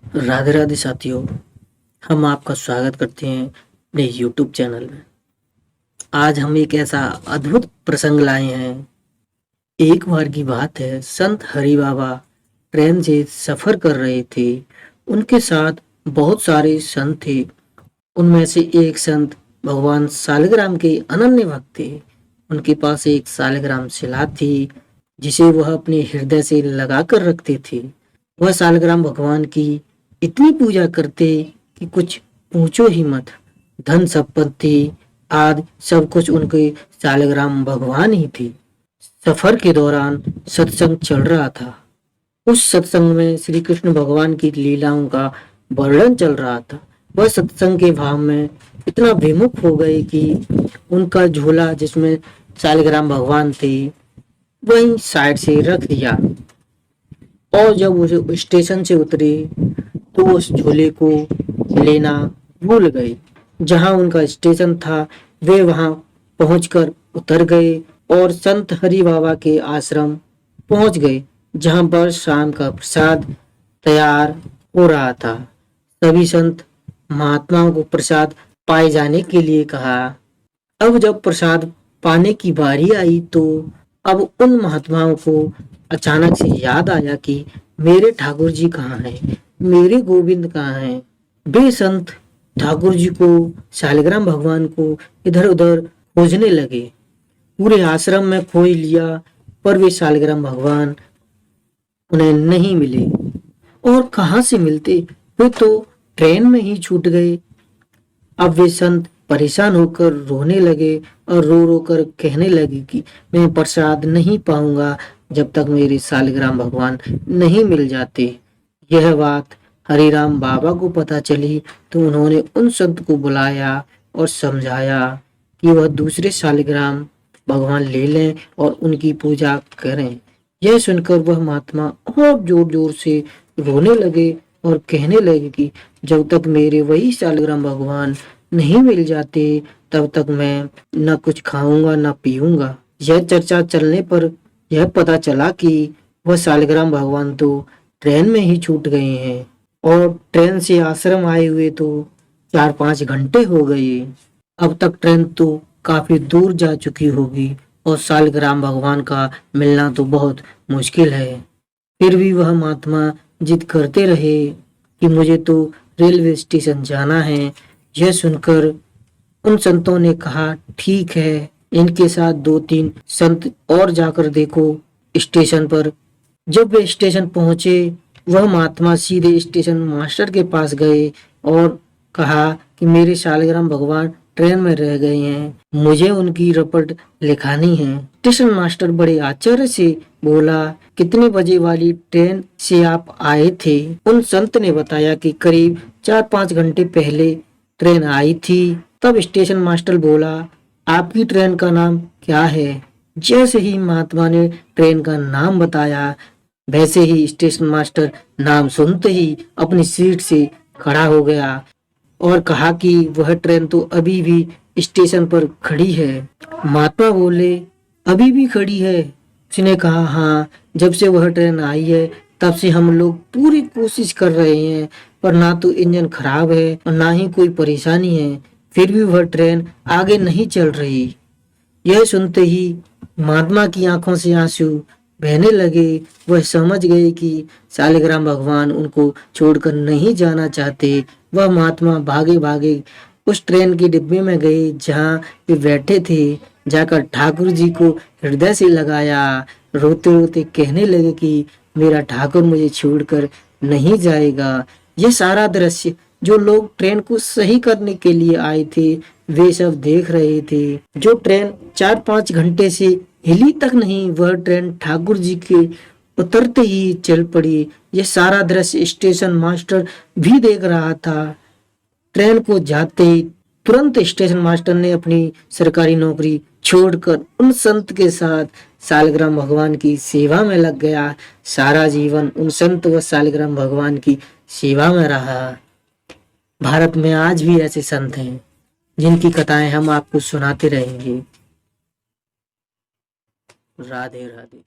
राधे राधे साथियों, हम आपका स्वागत करते हैं अपने YouTube चैनल में। आज हम एक ऐसा अद्भुत प्रसंग लाए हैं। एक बार की बात है, संत हरि बाबा ट्रेन से सफर कर रहे थे। उनके साथ बहुत सारे संत थे। उनमें से एक संत भगवान सालिग्राम के अनन्य भक्त थे। उनके पास एक सालिग्राम शिला थी जिसे वह अपने हृदय से लगा कर रखते थे। वह सालिग्राम भगवान की इतनी पूजा करते कि कुछ पूछो ही मत। धन संपत्ति आदि सब कुछ उनके सालिग्राम भगवान ही थे। सफर के दौरान सत्संग चल रहा था। उस सत्संग में श्री कृष्ण भगवान की लीलाओं का वर्णन चल रहा था। वह सत्संग के भाव में इतना विमुख हो गए कि उनका झोला जिसमें सालिग्राम भगवान थे वहीं साइड से रख दिया। और जब वो स्टेशन से उतरे तो उस झोले को लेना भूल गए। जहां उनका स्टेशन था वे वहां पहुंचकर उतर गए और संत हरि बाबा के आश्रम पहुंच गए, जहां पर शाम का प्रसाद तैयार हो रहा था। सभी संत महात्माओं को प्रसाद पाए जाने के लिए कहा। अब जब प्रसाद पाने की बारी आई तो अब उन महात्माओं को अचानक से याद आया कि मेरे ठाकुर जी कहाँ हैं, मेरे गोविंद कहाँ हैं। वे संत ठाकुर जी को, शालिग्राम भगवान को इधर उधर खोजने लगे। पूरे आश्रम में खोज लिया पर वे शालिग्राम भगवान उन्हें नहीं मिले। और कहाँ से मिलते, वे तो ट्रेन में ही छूट गए। अब वे संत परेशान होकर रोने लगे और रो रो कर कहने लगे कि मैं प्रसाद नहीं पाऊंगा जब तक मेरे सालिग्राम भगवान नहीं मिल जाते। यह बात हरिराम बाबा को पता चली तो उन्होंने उन संत को बुलाया और समझाया कि वह दूसरे शालिग्राम भगवान ले लें और उनकी पूजा करें। यह सुनकर वह महात्मा और जोर जोर से रोने लगे और कहने लगे कि जब तक मेरे वही शालिग्राम भगवान नहीं मिल जाते तब तक मैं न कुछ खाऊंगा न पीऊंगा। यह चर्चा चलने पर यह पता चला कि वह शालिग्राम भगवान तो ट्रेन में ही छूट गए हैं और ट्रेन से आश्रम आए हुए तो 4-5 घंटे हो गए। अब तक ट्रेन तो काफी दूर जा चुकी होगी और शालिग्राम भगवान का मिलना तो बहुत मुश्किल है। फिर भी वह महात्मा जिद करते रहे कि मुझे तो रेलवे स्टेशन जाना है। यह सुनकर उन संतों ने कहा ठीक है, इनके साथ 2-3 संत और जाकर देखो स्टेशन पर। जब वे स्टेशन पहुंचे वह महात्मा सीधे स्टेशन मास्टर के पास गए और कहा कि मेरे शालिग्राम भगवान ट्रेन में रह गए हैं, मुझे उनकी रिपोर्ट लिखानी है। स्टेशन मास्टर बड़े आश्चर्य से बोला, कितने बजे वाली ट्रेन से आप आए थे? उन संत ने बताया कि करीब 4-5 घंटे पहले ट्रेन आई थी। तब स्टेशन मास्टर बोला, आपकी ट्रेन का नाम क्या है? जैसे ही महात्मा ने ट्रेन का नाम बताया वैसे ही स्टेशन मास्टर नाम सुनते ही अपनी सीट से खड़ा हो गया और कहा कि वह ट्रेन तो अभी भी स्टेशन पर खड़ी है। महात्मा बोले, अभी भी खड़ी है? उसने कहा, हाँ, जब से वह ट्रेन आई है तब से हम लोग पूरी कोशिश कर रहे हैं पर ना तो इंजन खराब है और ना ही कोई परेशानी है, फिर भी वह ट्रेन आगे नहीं चल रही। यह सुनते ही महात्मा की आंखों से आंसू बहने लगे। वह समझ गए कि शालिग्राम भगवान उनको छोड़कर नहीं जाना चाहते। वह महात्मा भागे भागे उस ट्रेन के डिब्बे में गए जहां वे बैठे थे। जाकर ठाकुर जी को हृदय से लगाया, रोते रोते कहने लगे कि मेरा ठाकुर मुझे छोड़कर नहीं जाएगा। यह सारा दृश्य जो लोग ट्रेन को सही करने के लिए आए थे वे सब देख रहे थे। जो ट्रेन 4-5 घंटे से हिली तक नहीं, वह ट्रेन ठाकुर जी के उतरते ही चल पड़ी। यह सारा दृश्य स्टेशन मास्टर भी देख रहा था। ट्रेन को जाते ही तुरंत स्टेशन मास्टर ने अपनी सरकारी नौकरी छोड़कर उन संत के साथ शालिग्राम भगवान की सेवा में लग गया। सारा जीवन उन संत व शालिग्राम भगवान की सेवा में रहा। भारत में आज भी ऐसे संत हैं जिनकी कथाएं हम आपको सुनाते रहेंगे। राधे राधे।